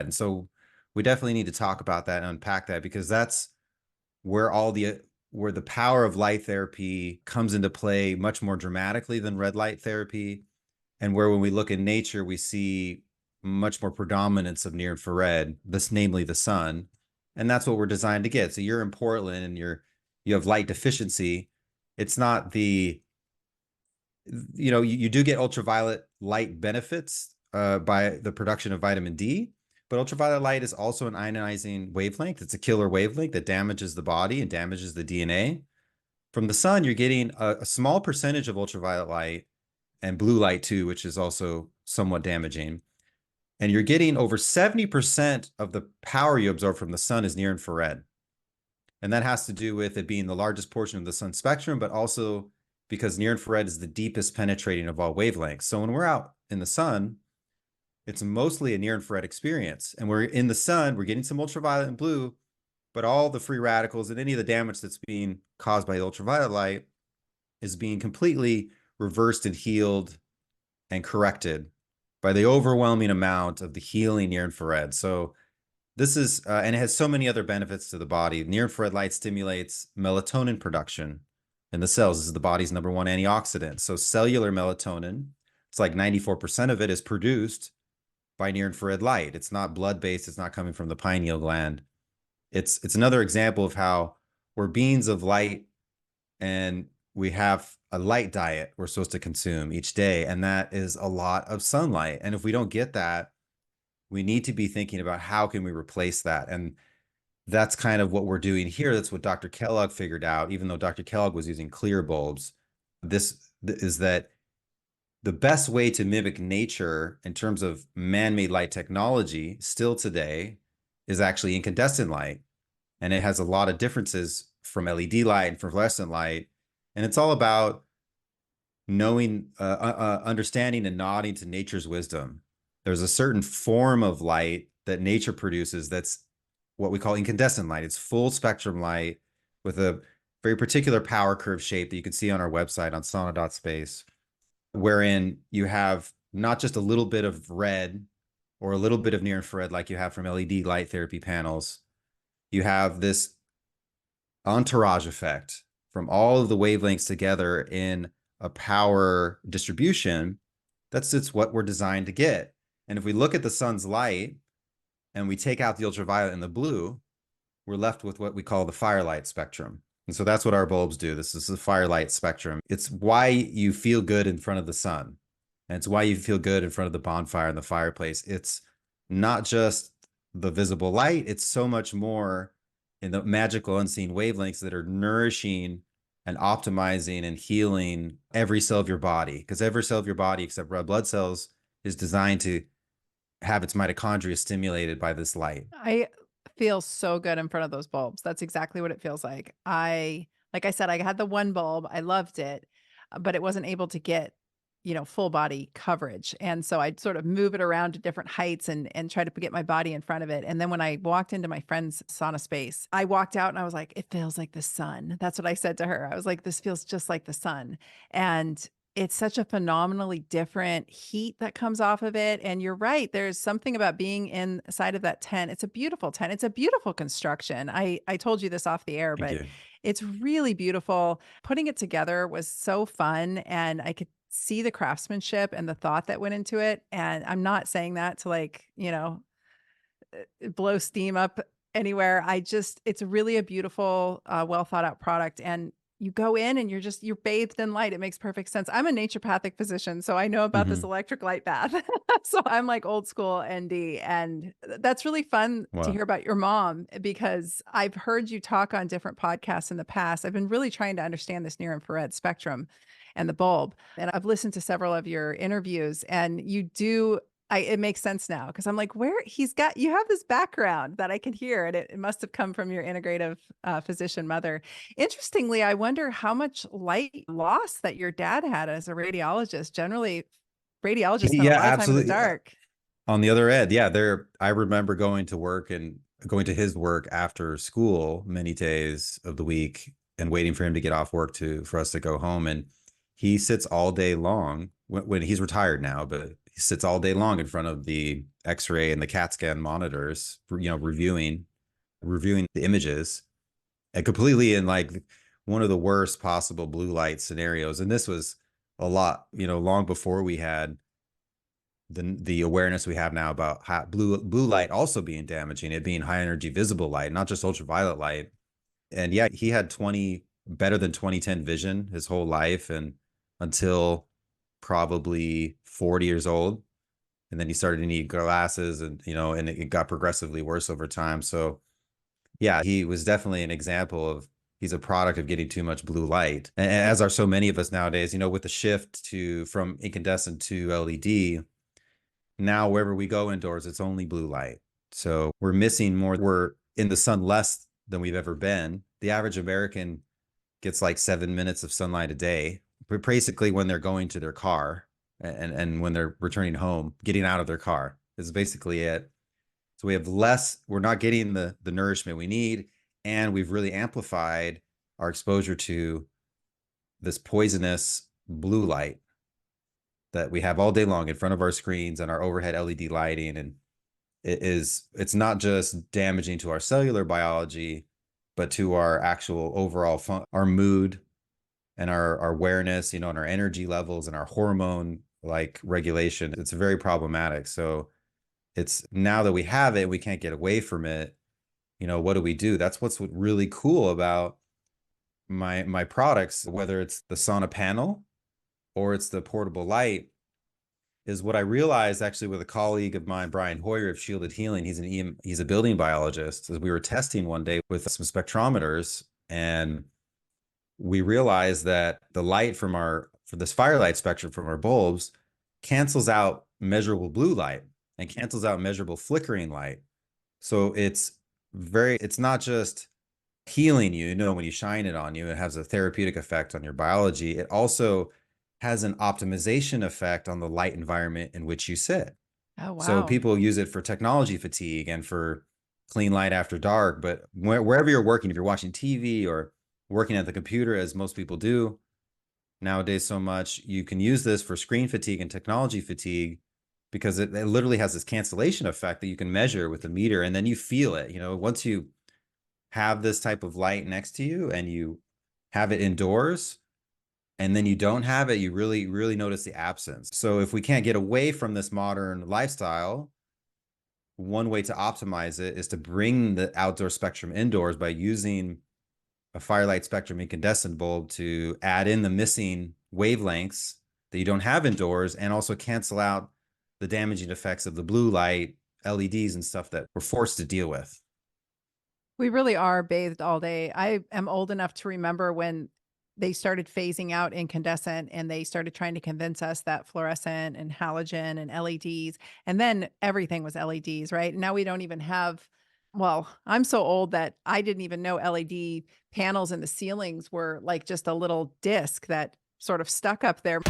And so we definitely need to talk about that and unpack that, because that's where where the power of light therapy comes into play much more dramatically than red light therapy, and where when we look in nature, we see much more predominance of near infrared, this namely the sun, and that's what we're designed to get. So you're in Portland and you have light deficiency. It's not the you do get ultraviolet light benefits by the production of vitamin D, but ultraviolet light is also an ionizing wavelength. It's a killer wavelength that damages the body and damages the DNA. From the sun, you're getting a small percentage of ultraviolet light and blue light too, which is also somewhat damaging. And you're getting over 70% of the power you absorb from the sun is near infrared. And that has to do with it being the largest portion of the sun spectrum, but also because near infrared is the deepest penetrating of all wavelengths. So when we're out in the sun, it's mostly a near infrared experience. And we're in the sun, we're getting some ultraviolet and blue, but all the free radicals and any of the damage that's being caused by ultraviolet light is being completely reversed and healed and corrected by the overwhelming amount of the healing near infrared. So this is, and it has so many other benefits to the body. Near infrared light stimulates melatonin production in the cells. This is the body's #1 antioxidant. So cellular melatonin, it's like 94% of it is produced by near infrared light. It's not blood-based. It's not coming from the pineal gland. It's another example of how we're beings of light, and we have a light diet we're supposed to consume each day, and that is a lot of sunlight. And if we don't get that, we need to be thinking about how can we replace that. And that's kind of what we're doing here. That's what Dr. Kellogg figured out, even though Dr. Kellogg was using clear bulbs. This is that the best way to mimic nature in terms of man-made light technology still today is actually incandescent light. And it has a lot of differences from LED light and from fluorescent light. And it's all about knowing, understanding and nodding to nature's wisdom. There's a certain form of light that nature produces that's what we call incandescent light. It's full spectrum light with a very particular power curve shape that you can see on our website on sauna.space, wherein you have not just a little bit of red or a little bit of near infrared like you have from LED light therapy panels. You have this entourage effect from all of the wavelengths together in a power distribution. It's what we're designed to get. And if we look at the sun's light and we take out the ultraviolet and the blue, we're left with what we call the firelight spectrum. And so that's what our bulbs do. This is the firelight spectrum. It's why you feel good in front of the sun. And it's why you feel good in front of the bonfire and the fireplace. It's not just the visible light. It's so much more in the magical unseen wavelengths that are nourishing and optimizing and healing every cell of your body. Because every cell of your body, except red blood cells, is designed to have its mitochondria stimulated by this light. I feel so good in front of those bulbs. That's exactly what it feels like. Like I said, I had the one bulb. I loved it, but it wasn't able to get, full body coverage. And so I'd sort of move it around to different heights and try to get my body in front of it. And then when I walked into my friend's sauna space, I walked out and I was like, it feels like the sun. That's what I said to her. I was like, this feels just like the sun. And it's such a phenomenally different heat that comes off of it. And you're right. There's something about being inside of that tent. It's a beautiful tent. It's a beautiful construction. I told you this off the air, Thank but you. it's really beautiful. Putting it together was so fun. And I could see the craftsmanship and the thought that went into it. And I'm not saying that to blow steam up anywhere. It's really a beautiful, well thought out product. And you go in and you're bathed in light. It makes perfect sense. I'm a naturopathic physician, so I know about this Mhm. electric light bath. So I'm like old school ND. And that's really fun to Wow. hear about your mom because I've heard you talk on different podcasts in the past. I've been really trying to understand this near infrared spectrum and the bulb. And I've listened to several of your interviews and it makes sense now because I'm like, you have this background that I can hear, and it must have come from your integrative physician mother. Interestingly, I wonder how much light loss that your dad had as a radiologist. Generally, radiologists spend a Yeah, lot of time in the absolutely. dark. On the other end, yeah, I remember going to work and going to his work after school many days of the week and waiting for him to get off work for us to go home. And he sits all day long when he's retired now, but he sits all day long in front of the X-ray and the CAT scan monitors, reviewing the images, and completely in like one of the worst possible blue light scenarios. And this was a lot, long before we had the awareness we have now about how blue light also being damaging, it being high energy visible light, not just ultraviolet light. And yeah, he had better than 2010 vision his whole life, and until probably 40 years old. And then he started to need glasses, and and it got progressively worse over time. So yeah, he was definitely an example of he's a product of getting too much blue light. And as are so many of us nowadays, with the shift from incandescent to LED, now wherever we go indoors, it's only blue light. So we're missing more. We're in the sun less than we've ever been. The average American gets like 7 minutes of sunlight a day, but basically when they're going to their car and when they're returning home, getting out of their car is basically it. So we have less, we're not getting the nourishment we need, and we've really amplified our exposure to this poisonous blue light that we have all day long in front of our screens and our overhead LED lighting. And it's not just damaging to our cellular biology, but to our actual overall our mood and our awareness, and our energy levels and our hormone like regulation. It's very problematic. So it's now that we have it, we can't get away from it. What do we do? That's what's really cool about my products, whether it's the sauna panel or it's the portable light, is what I realized actually with a colleague of mine, Brian Hoyer of Shielded Healing. He's a building biologist. As we were testing one day with some spectrometers, and we realized that the light for this firelight spectrum from our bulbs cancels out measurable blue light and cancels out measurable flickering light. So it's not just healing you, when you shine it on you, it has a therapeutic effect on your biology. It also has an optimization effect on the light environment in which you sit. Oh, So wow. people use it for technology fatigue and for clean light after dark. But wherever you're working, if you're watching TV or working at the computer, as most people do nowadays so much, you can use this for screen fatigue and technology fatigue, because it literally has this cancellation effect that you can measure with a meter, and then you feel it. Once you have this type of light next to you and you have it indoors, and then you don't have it, you really, really notice the absence. So if we can't get away from this modern lifestyle, one way to optimize it is to bring the outdoor spectrum indoors by using a firelight spectrum incandescent bulb to add in the missing wavelengths that you don't have indoors, and also cancel out the damaging effects of the blue light, LEDs and stuff that we're forced to deal with. We really are bathed all day. I am old enough to remember when they started phasing out incandescent and they started trying to convince us that fluorescent and halogen and LEDs, and then everything was LEDs, right? Now we don't even have, well, I'm so old that I didn't even know LED panels in the ceilings were like just a little disc that sort of stuck up there.